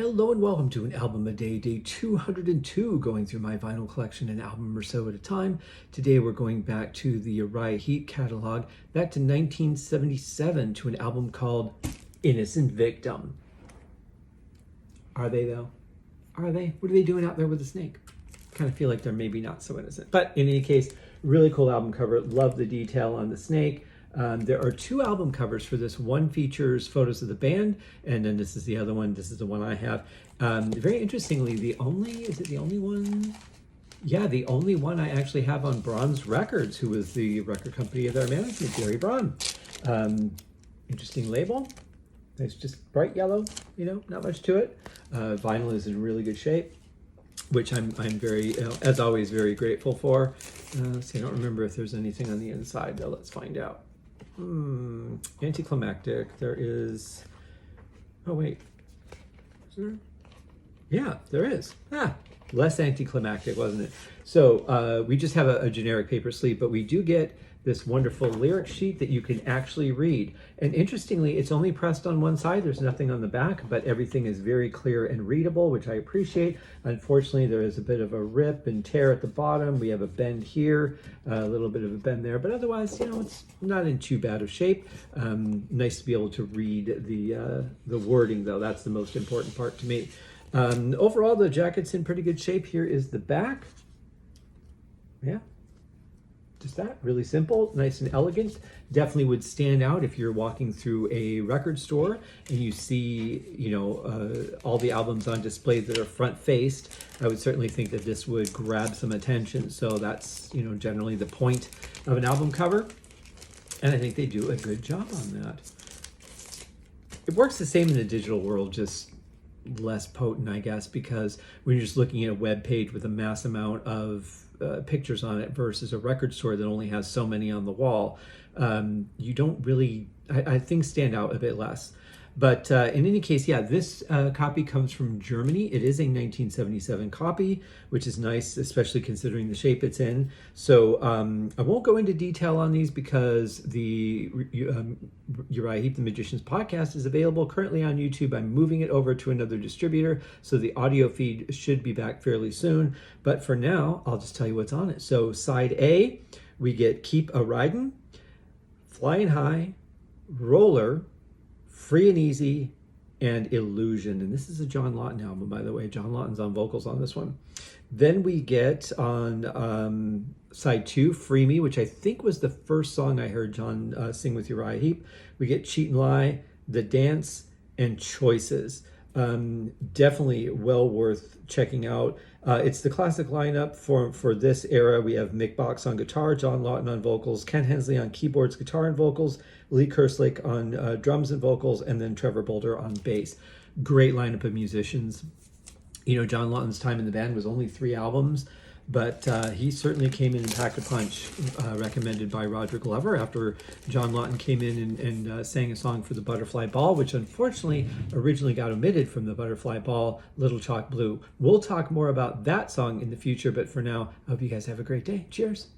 Hello and welcome to an album a day, day 202, going through my vinyl collection an album or so at a time. Today we're going back to the Uriah Heep catalog, back to 1977 to an album called Innocent Victim. Are they though? Are they? What are they doing out there with a snake? Kind of feel like they're maybe not so innocent. But in any case, really cool album cover. Love the detail on the snake. There are two album covers for this. One features photos of the band, and then this is the other one. This is the one I have. Very interestingly, is it the only one? Yeah, the only one I actually have on Braun's Records, who was the record company of their management, Gary Braun. Interesting label. It's just bright yellow, not much to it. Vinyl is in really good shape, which I'm very, as always, very grateful for. Let's see, I don't remember if there's anything on the inside, though. Let's find out. Anticlimactic. There is. Oh wait. Is there? Yeah, there is. Less anticlimactic, wasn't it? So we just have a generic paper sleeve, but we do get this wonderful lyric sheet that you can actually read. And interestingly, it's only pressed on one side. There's nothing on the back, but everything is very clear and readable, which I appreciate. Unfortunately, there is a bit of a rip and tear at the bottom. We have a bend here, a little bit of a bend there, but otherwise, it's not in too bad of shape. Nice to be able to read the wording, though. That's the most important part to me. Overall, the jacket's in pretty good shape. Here is the back. Yeah. Just that, really simple, nice and elegant. Definitely would stand out if you're walking through a record store and you see, all the albums on display that are front faced. I would certainly think that this would grab some attention. So that's, generally the point of an album cover. And I think they do a good job on that. It works the same in the digital world, just less potent, I guess, because when you're just looking at a web page with a mass amount of pictures on it versus a record store that only has so many on the wall, you don't really, I think, stand out a bit less. But in any case, yeah, this copy comes from Germany. It is a 1977 copy, which is nice, especially considering the shape it's in. So I won't go into detail on these because the Uriah Heep the Magician's podcast is available currently on YouTube. I'm moving it over to another distributor, so the audio feed should be back fairly soon. But for now, I'll just tell you what's on it. So side A, we get Keep a Ridin', Flying High, Roller, Free and Easy, and Illusion. And this is a John Lawton album, by the way. John Lawton's on vocals on this one. Then we get on side 2, Free Me, which I think was the first song I heard John sing with Uriah Heep. We get Cheat and Lie, The Dance, and Choices. Definitely well worth checking out. It's the classic lineup for this era. We have Mick Box on guitar, John Lawton on vocals, Ken Hensley on keyboards, guitar, and vocals, Lee Kerslake on drums and vocals, and then Trevor Bolder on bass. Great lineup of musicians. John Lawton's time in the band was only 3 albums, but he certainly came in and packed a punch, recommended by Roger Glover after John Lawton came in and sang a song for the Butterfly Ball, which unfortunately originally got omitted from the Butterfly Ball, Little Chalk Blue. We'll talk more about that song in the future, but for now, I hope you guys have a great day. Cheers.